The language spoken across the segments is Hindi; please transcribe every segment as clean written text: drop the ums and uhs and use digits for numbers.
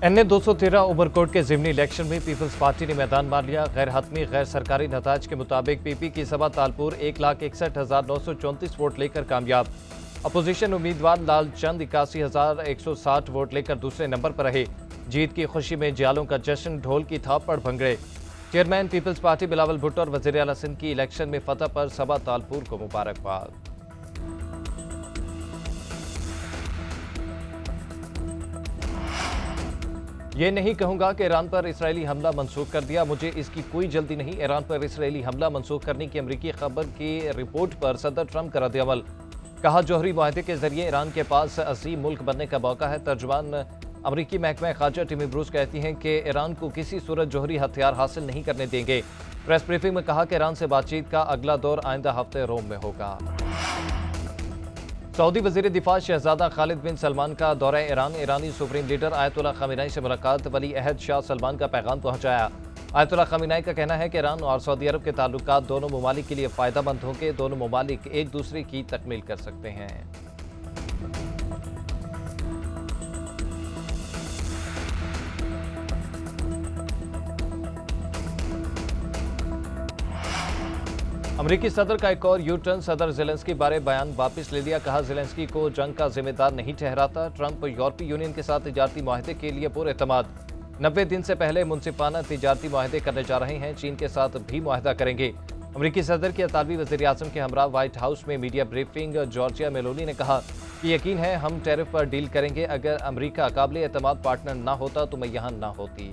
NA 213 उमरकोट के ज़िमनी इलेक्शन में पीपल्स पार्टी ने मैदान मार लिया। गैर हतमी गैर सरकारी नताज के मुताबिक पीपी की सभा तालपुर 1,61,934 वोट लेकर कामयाब। अपोजिशन उम्मीदवार लालचंद 81,160 वोट लेकर दूसरे नंबर पर रहे। जीत की खुशी में जियालों का जश्न, ढोल की थाप पर भंगड़े। Chairman People's Party Bilawal Bhutto और वज़ीर आला सिंध की इलेक्शन में फतह पर सभा तालपुर को मुबारकबाद। ये नहीं कहूंगा कि ईरान पर इसराइली हमला मनसूख कर दिया, मुझे इसकी कोई जल्दी नहीं। ईरान पर इसराइली हमला मनसूख करने की अमरीकी खबर की रिपोर्ट पर सदर ट्रंप का रद्द-ए-अमल। कहा, जौहरी मुआहदे के जरिए ईरान के पास अजीम मुल्क बनने का मौका है। तर्जुमान अमरीकी महकमा खारजा टिमी ब्रूस कहती हैं कि ईरान को किसी सूरत जौहरी हथियार हासिल नहीं करने देंगे। प्रेस ब्रीफिंग में कहा कि ईरान से बातचीत का अगला दौर आइंदा हफ्ते रोम में होगा। सऊदी वज़ीर दिफा शहजादा खालिद बिन सलमान का दौरा ईरान। ईरानी सुप्रीम लीडर आयतुल्लाह खमीनाई से मुलाकात। वली अहद शाह सलमान का पैगाम पहुंचाया। आयतुल्लाह खमीनाई का कहना है कि ईरान और सऊदी अरब के ताल्लुकात दोनों ममालिक के लिए फ़ायदेमंद होंगे। दोनों ममालिक एक दूसरे की तकमील कर सकते हैं। अमरीकी सदर का एक और यू टर्न। सदर ज़ेलेंस्की बारे बयान वापस ले लिया। कहा, ज़ेलेंस्की को जंग का जिम्मेदार नहीं ठहराता। ट्रंप यूरोपीय यूनियन के साथ तिजारती मुआहदे के लिए पूरे एतमाद। 90 दिन से पहले मुनसिफाना तिजारती मुआहदे करने जा रहे हैं। चीन के साथ भी मुआहदा करेंगे। अमरीकी सदर के इतालवी वज़ीर आज़म के हमरा व्हाइट हाउस में मीडिया ब्रीफिंग। जॉर्जिया मेलोनी ने कहा कि यकीन है हम टैरिफ पर डील करेंगे। अगर अमरीका काबिल एतमाद पार्टनर ना होता तो मैं यहाँ ना होती।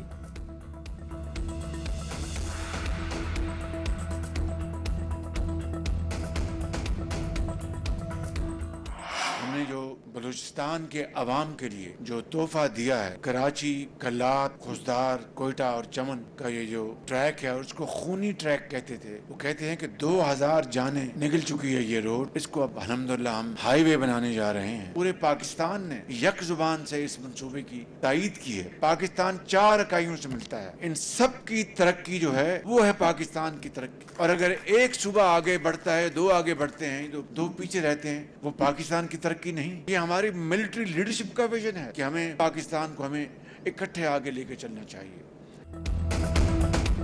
हमने जो बलूचिस्तान के अवाम के लिए जो तोहफा दिया है, कराची, कल्लात, खुजदार, कोयटा और चमन का ये जो ट्रैक है, उसको खूनी ट्रैक कहते थे। वो कहते हैं कि 2000 जानें निकल चुकी है ये रोड। इसको अब अल्हम्दुलिल्लाह हम हाईवे बनाने जा रहे हैं। पूरे पाकिस्तान ने यक जुबान से इस मंसूबे की तायीद की है। पाकिस्तान 4 इकाइयों से मिलता है। इन सब की तरक्की जो है वो है पाकिस्तान की तरक्की। और अगर एक सूबा आगे बढ़ता है, 2 आगे बढ़ते हैं, तो 2 पीछे रहते हैं, वो पाकिस्तान की तरक्की नहीं। ये हमारी मिलिट्री लीडरशिप का विजन है कि हमें पाकिस्तान को हमें इकट्ठे आगे लेके चलना चाहिए।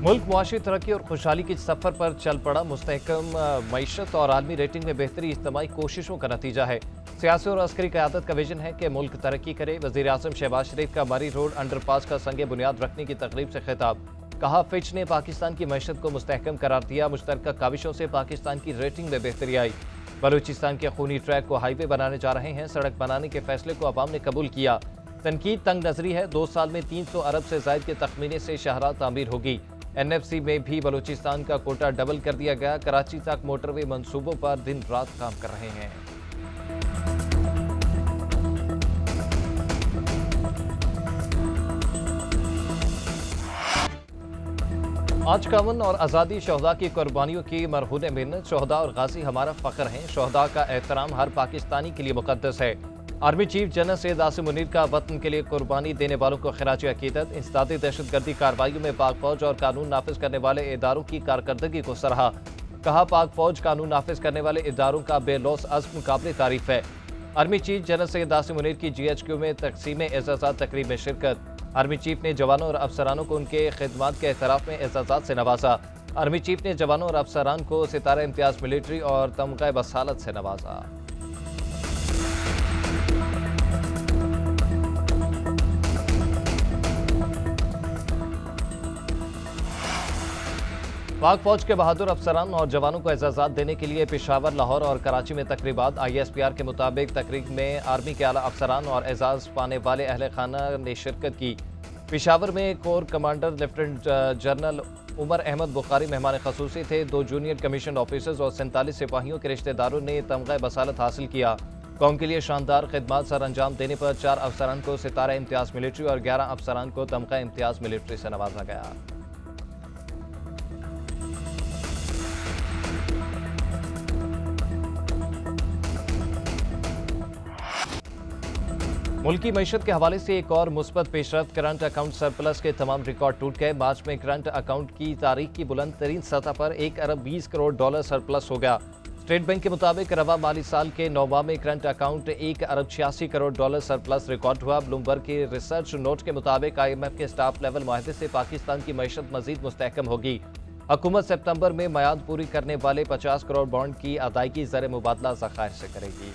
मुल्क मुआशी तरक्की और खुशहाली के सफर पर चल पड़ा। मुस्तहकम मईशत और आलमी रेटिंग में बेहतरी इज्तिमाई कोशिशों का नतीजा है। सियासी और अस्करी क़यादत का विजन है कि मुल्क तरक्की करे। वज़ीर आज़म शहबाज शरीफ का मरी रोड अंडरपास का संगे बुनियाद रखने की तकरीब से खिताब। कहा, फिच ने पाकिस्तान की मईशत को मुस्तहकम करार दिया। मुश्तरका काविशों से पाकिस्तान की रेटिंग में बेहतरी आई। बलूचिस्तान के खूनी ट्रैक को हाईवे बनाने जा रहे हैं। सड़क बनाने के फैसले को अवाम ने कबूल किया। तनकीद तंग नजरी है। 2 साल में 300 अरब से जायद के तखमीने से शाहराह तामीर होगी। NFC में भी बलूचिस्तान का कोटा डबल कर दिया गया। कराची तक मोटरवे मंसूबों पर दिन रात काम कर रहे हैं। आज का अमन और आज़ादी शहदा की कुर्बानियों की मरहून मिन्नत। शहदा और गाजी हमारा फ़ख्र हैं। शहदा का एहतराम हर पाकिस्तानी के लिए मुक़द्दस है। Army chief general Syed Asim Munir का वतन के लिए कुर्बानी देने वालों को खिराज अकीदत। इंसदादी दहशतगर्दी कार्रवाइयों में पाक फौज और कानून नाफिज करने वाले इदारों की कारकर्दगी को सराहा। कहा, पाक फौज कानून नाफिज करने वाले इदारों का बेलौस अज़्म काबिल तारीफ है। Army chief general Syed Asim Munir की GHQ में तकसीम एजाज़ात तकरीब में शिरकत। आर्मी चीफ ने जवानों और अफसरानों को उनके खिदमात के एतराफ़ में एजाज़ात से नवाजा। आर्मी चीफ ने जवानों और अफसरान को सितारा इम्तियाज़ मिलिट्री और तमग़ा बसालत से नवाजा। पाक फौज के बहादुर अफसरान और जवानों को एजाज़ात देने के लिए पेशावर, लाहौर और कराची में तकरीबात। ISPR के मुताबिक तकरीब में आर्मी के आला अफसरान और एजाज़ पाने वाले अहले खाना ने शिरकत की। पेशावर में corps commander lieutenant general Umar Ahmad Bukhari मेहमान खसूसी थे। 2 जूनियर कमीशन ऑफिसर्स और 47 सिपाहियों के रिश्तेदारों ने तमग़ा बसालत हासिल किया। कौम के लिए शानदार खिदमात सर अंजाम देने पर 4 अफसरान को सितारा इम्तियाज़ मिलिट्री और 11 अफसरान को तमग़ा इम्तियाज़ मिलिट्री से नवाजा गया। मुल्की मईशत के हवाले से एक और मुस्बत पेशरफ्त। करंट अकाउंट सरप्लस के तमाम रिकॉर्ड टूट गए। मार्च में करंट अकाउंट की तारीख की बुलंद तरीन सतह पर $1 अरब 20 करोड़ सरप्लस हो गया। स्टेट बैंक के मुताबिक रवा माली साल के नौवां में करंट अकाउंट 1 अरब 86 करोड़ डॉलर सरप्लस रिकॉर्ड हुआ। ब्लूमबर्ग के रिसर्च नोट के मुताबिक IMF के स्टाफ लेवल मुआहदे से पाकिस्तान की मईशत मजीद मुस्तहकम होगी। हुकूमत सितंबर में मियाद पूरी करने वाले 50 करोड़ बॉन्ड की अदायगी ज़र मुबादला ज़खायर से करेगी।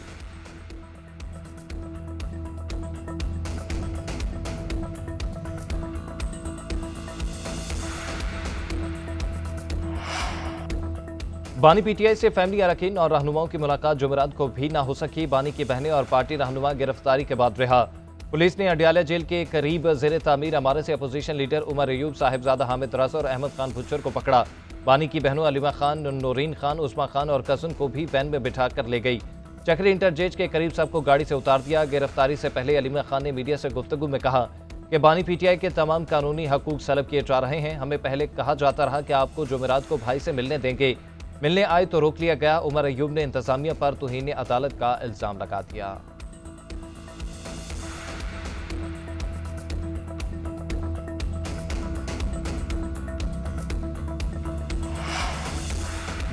बानी PTI से फैमिली अरकान और रहनुमाओं की मुलाकात जुमेरात को भी ना हो सकी। बानी की बहनें और पार्टी रहनुमा गिरफ्तारी के बाद रिहा। पुलिस ने अडियाला जेल के करीब ज़ेर तामीर अमारत से अपोजिशन लीडर उमर अयूब, साहिबजादा हामिद रज़ा और अहमद खान भुच्चर को पकड़ा। बानी की बहनों अलीमा खान, नूरीन खान, उस्मा खान और कज़न को भी वैन में बिठा कर ले गई। चक्री इंटरजेज के करीब सबको गाड़ी से उतार दिया। गिरफ्तारी से पहले अलीमा खान ने मीडिया से गुफ्तगू में कहा कि बानी PTI के तमाम कानूनी हकूक सलब किए जा रहे हैं। हमें पहले कहा जाता रहा कि आपको जुमेरात को भाई से मिलने देंगे, मिलने आए तो रोक लिया गया। उमर अयूब ने इंतजामिया पर तौहीन अदालत का इल्जाम लगा दिया।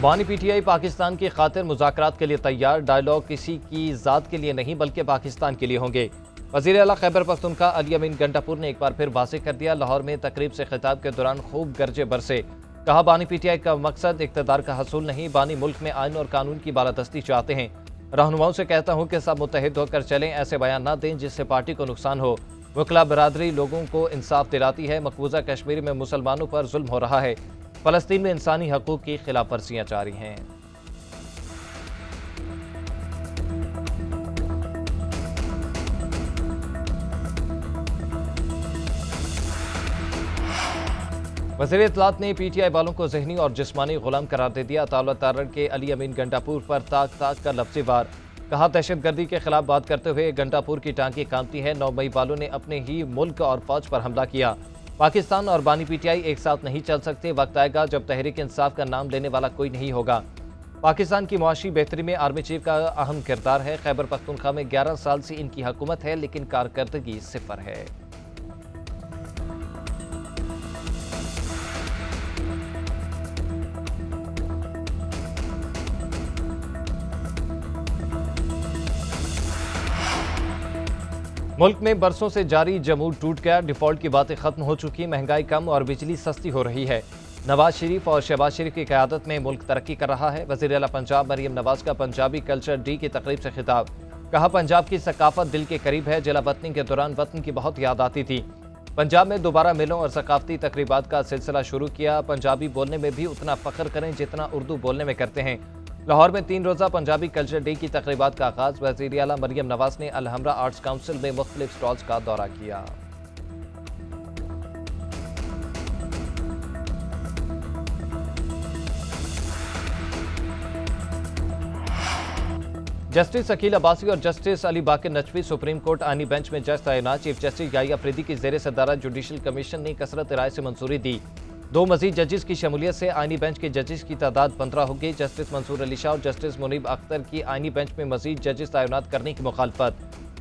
बानी PTI पाकिस्तान की खातिर मुज़ाकरात के लिए तैयार। डायलॉग किसी की ज़ात के लिए नहीं बल्कि पाकिस्तान के लिए होंगे। वज़ीर आला खैबर पख्तूनख्वा अली अमीन गंडापुर ने एक बार फिर वाज़ेह कर दिया। लाहौर में तकरीब से खिताब के दौरान खूब गरजे बरसे। कहा, बानी PTI का मकसद इक़्तिदार का हसूल नहीं, बानी मुल्क में आइन और कानून की बालादस्ती चाहते हैं। रहनुमाओं से कहता हूँ कि सब मुत्तहिद होकर चलें, ऐसे बयान ना दें जिससे पार्टी को नुकसान हो। वकला बरादरी लोगों को इंसाफ दिलाती है। मकबूजा कश्मीर में मुसलमानों पर जुल्म हो रहा है। फ़लस्तीन में इंसानी हकूक़ की खिलाफ वर्जियाँ जारी हैं। वज़ीर इत्तलात ने PTI वालों को ज़हनी और जिस्मानी गुलाम करार दे दिया। अताउल्लाह तारड़ के अली अमीन गंडापुर पर ताक ताक का लफ्ज़ी वार। कहा, दहशतगर्दी के खिलाफ बात करते हुए गंडापुर की टांकी कांपती है। 9 मई वालों ने अपने ही मुल्क और फौज पर हमला किया। पाकिस्तान और बानी PTI एक साथ नहीं चल सकते। वक्त आएगा जब तहरीक इंसाफ का नाम लेने वाला कोई नहीं होगा। पाकिस्तान की मुआशी बेहतरी में आर्मी चीफ का अहम किरदार है। खैबर पख्तूनख्वा में 11 साल से इनकी हुकूमत है, लेकिन कारकर्दगी सिफर है। मुल्क में बरसों से जारी जमूर टूट गया। डिफॉल्ट की बातें खत्म हो चुकी, महंगाई कम और बिजली सस्ती हो रही है। नवाज शरीफ और शहबाज शरीफ की क़यादत में मुल्क तरक्की कर रहा है। वज़ीर आला पंजाब मरियम नवाज का पंजाबी कल्चर डे की तकरीब से खिताब। कहा, पंजाब की सकाफत दिल के करीब है। जिला वतनी के दौरान वतन की बहुत याद आती थी। पंजाब में दोबारा मेलों और सकाफती तकरीबात का सिलसिला शुरू किया। पंजाबी बोलने में भी उतना फ़ख्र करें जितना उर्दू बोलने में करते हैं। लाहौर में 3 रोज़ा पंजाबी कल्चर डे की तकरीबात का आगाज़। वज़ीर आला मरियम नवाज ने अलहमरा आर्ट्स काउंसिल में मुख्तलिफ स्टॉल्स का दौरा किया। जस्टिस अकील अब्बासी और जस्टिस अली बाकर नकवी सुप्रीम कोर्ट आईनी बेंच में जज तैनात। चीफ जस्टिस याहिया अफरीदी की ज़ेर सदारत जुडिशल कमीशन ने कसरत राय से मंजूरी दी। 2 मजीद जजेस की शमूलियत से आईनी बेंच के जजेस की तादाद 15 होगी। जस्टिस मंसूर अली शाह और जस्टिस मुनीब अख्तर की आईनी बेंच में मजीद जजेस तैनात करने की मुखालफत।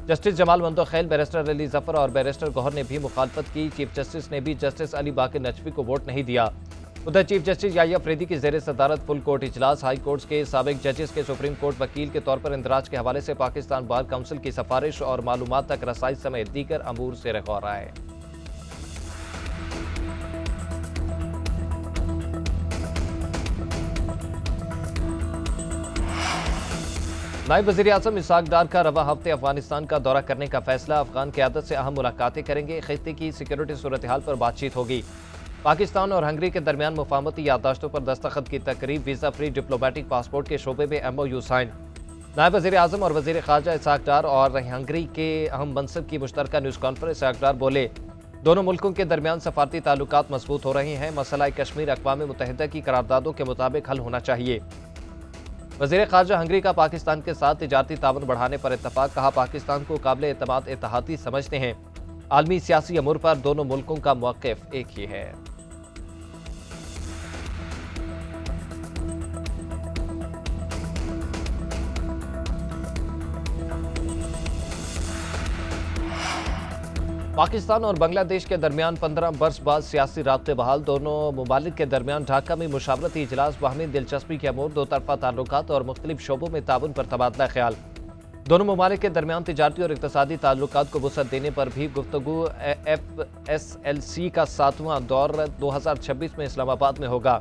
जस्टिस जमाल मंदोखैल, बैरिस्टर अली जफर और बैरिस्टर गौहर ने भी मुखालफत की। चीफ जस्टिस ने भी जस्टिस अली बाकर नकवी को वोट नहीं दिया। उधर चीफ जस्टिस याहिया अफरीदी की ज़ेर सदारत फुल कोर्ट इजलास। हाई कोर्ट्स के साबिक जजेस के सुप्रीम कोर्ट वकील के तौर पर इंदराज के हवाले से पाकिस्तान बार काउंसिल की सिफारिश और मालूमात तक रसाई समेत दीगर अमूर से गौर आए। नायब वज़ीर आज़म इसहाक डार का रवा हफ्ते अफगानिस्तान का दौरा करने का फैसला। अफगान क़यादत से अहम मुलाकातें करेंगे। खित्ते की सिक्योरिटी सूरत हाल पर बातचीत होगी। पाकिस्तान और हंगरी के दरमियान मुफाहमती याददाश्तों पर दस्तखत की तकरीब। वीज़ा फ्री डिप्लोमेटिक पासपोर्ट के शोबे में MOU साइन। नायब वज़ीर आज़म और वज़ीर ख़ारजा इसहाक डार और हंगरी के अहम मनसब की मुश्तरका न्यूज़ कॉन्फ्रेंस। इसहाक डार बोले, दोनों मुल्कों के दरमियान सफारती ताल्लुकात मजबूत हो रहे हैं। मसला कश्मीर अक़वाम मुत्तहिदा की करारदादों के मुताबिक हल होना चाहिए। वज़ीर ख़ारजा हंगरी का पाकिस्तान के साथ तिजारती ताउन बढ़ाने पर इत्तफ़ाक़। कहा, पाकिस्तान को काबिल एतमाद इत्तेहादी समझते हैं। आलमी सियासी अमूर पर दोनों मुल्कों का मौक़िफ़ एक ही है। पाकिस्तान और बांग्लादेश के दरमियान 15 बरस बाद सियासी राब्ते बहाल। दोनों ममालिक के दरमियान ढाका में मुशावरती इजलास, बाहमी दिलचस्पी के अमूर, दो तरफा ताल्लुकात और मुख्तलिफ शोबों में ताउन पर तबादला ख्याल। दोनों ममालिक के दरमियान तिजारती और इक़्तिसादी ताल्लुकात को वुसअत देने पर भी गुफ्तगू। FSLC का 7वां दौर 2026 में इस्लामाबाद में होगा।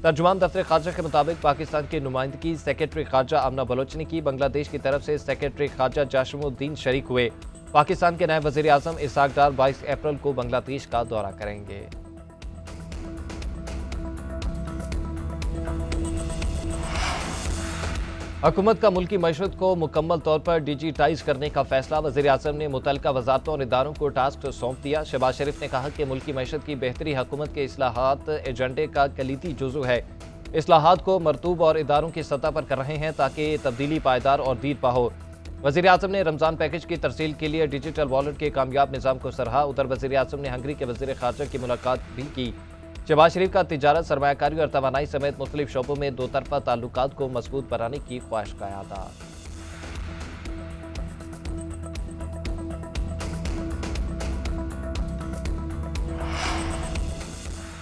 तर्जुमान दफ्तर खारजा के मुताबिक पाकिस्तान की नुमाइंदगी सेक्रेटरी खारजा आमना बलोच ने की। बांग्लादेश की तरफ से सेक्रेटरी खारजा जाशमुद्दीन शरीक हुए। पाकिस्तान के नायब वज़ीर आज़म इसाक डार 22 अप्रैल को बांग्लादेश का दौरा करेंगे। हुकूमत का मुल्की मईशत को मुकम्मल तौर पर डिजिटाइज करने का फैसला। वज़ीर आज़म ने मुतल्लिका वज़ारतों और इदारों को टास्क सौंप दिया। शहबाज शरीफ ने कहा कि मुल्की मईशत की बेहतरी हुकूमत के इस्लाहात एजेंडे का कलीदी जुज़ू है। इस्लाहात को मरतूब और इदारों की सतह पर कर रहे हैं ताकि तब्दीली पायदार और दीरपा हो। वज़ीर आज़म ने रमज़ान पैकेज की तरसील के लिए डिजिटल वॉलेट के कामयाब निज़ाम को सराहा। उधर वज़ीर आज़म ने हंगरी के वज़ीर ख़ारजा की मुलाकात भी की। शहबाज शरीफ का तिजारत, सरमायाकारी और तवानाई समेत मुख्तलिफ शोबों में दो तरफा ताल्लुकात को मजबूत बनाने की ख्वाहिश का इरादा।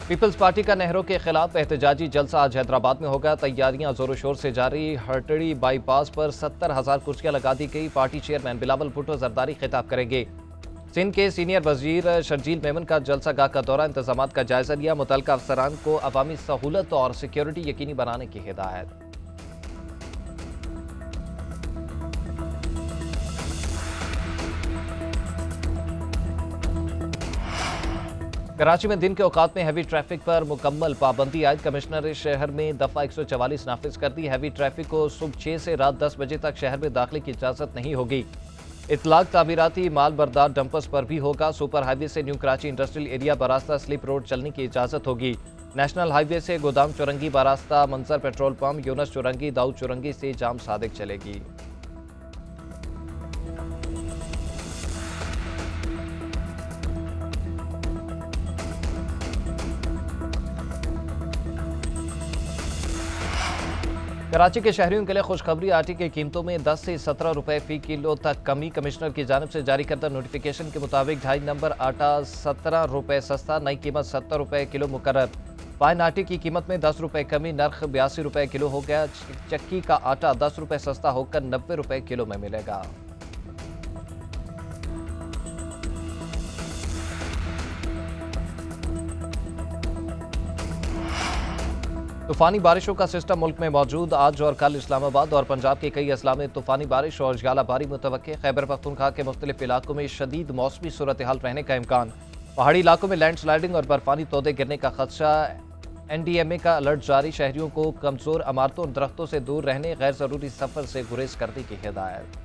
पीपल्स पार्टी का नेहरू के खिलाफ एहतजाजी जलसा आज हैदराबाद में होगा। तैयारियां जोरों शोर से जारी। हटड़ी बाईपास पर 70,000 कुर्सियां लगा दी गई। पार्टी चेयरमैन बिलावल भुट्टो जरदारी खिताब करेंगे। सिंध के सीनियर वजीर शर्जील मेमन का जलसा गाह का दौरा, इंतजामात का जायजा लिया। मुतल्लिका अफसरान को अवामी सहूलत और सिक्योरिटी यकीनी बनाने की हिदायत। कराची में दिन के औकात में हैवी ट्रैफिक पर मुकम्मल पाबंदी आयद। कमिश्नर शहर में दफ़ा 144 नाफिज कर दी। हैवी ट्रैफिक को सुबह 6 से रात 10 बजे तक शहर में दाखिले की इजाज़त नहीं होगी। इतलाक तामीराती माल बरदार डंपर्स पर भी होगा। सुपर हाईवे से न्यू कराची इंडस्ट्रियल एरिया बरास्ता स्लिप रोड चलने की इजाज़त होगी। नेशनल हाईवे से गोदाम चुरंगी बरास्ता मंजर पेट्रोल पंप, यूनस चुरंगी, दाऊद चुरंगी से जाम सादिक चलेगी। कराची के शहरियों के लिए खुशखबरी। आटे की कीमतों में 10 से 17 रुपए फी किलो तक कमी। कमिश्नर की जानिब से जारी करदा नोटिफिकेशन के मुताबिक 2.5 नंबर आटा 17 रुपए सस्ता, नई कीमत 70 रुपए किलो मुकर्रर। पाइन आटे की कीमत में 10 रुपए कमी, नर्ख 82 रुपए किलो हो गया। चक्की का आटा 10 रुपए सस्ता होकर 90 रुपए किलो में मिलेगा। तूफानी बारिशों का सिस्टम मुल्क में मौजूद। आज और कल इस्लामाबाद और पंजाब के कई अजला में तूफानी बारिश और ज्वालाबारी मुतवक्के। खैबर पख्तूनख्वा के मुख्तलिफ इलाकों में शदीद मौसमी सूरत हाल रहने का इम्कान। पहाड़ी इलाकों में लैंड स्लाइडिंग और बर्फानी तोदे गिरने का खदशा। NDMA का अलर्ट जारी। शहरियों को कमजोर इमारतों और दरख्तों से दूर रहने, गैर जरूरी सफर से गुरेज करने की हिदायत।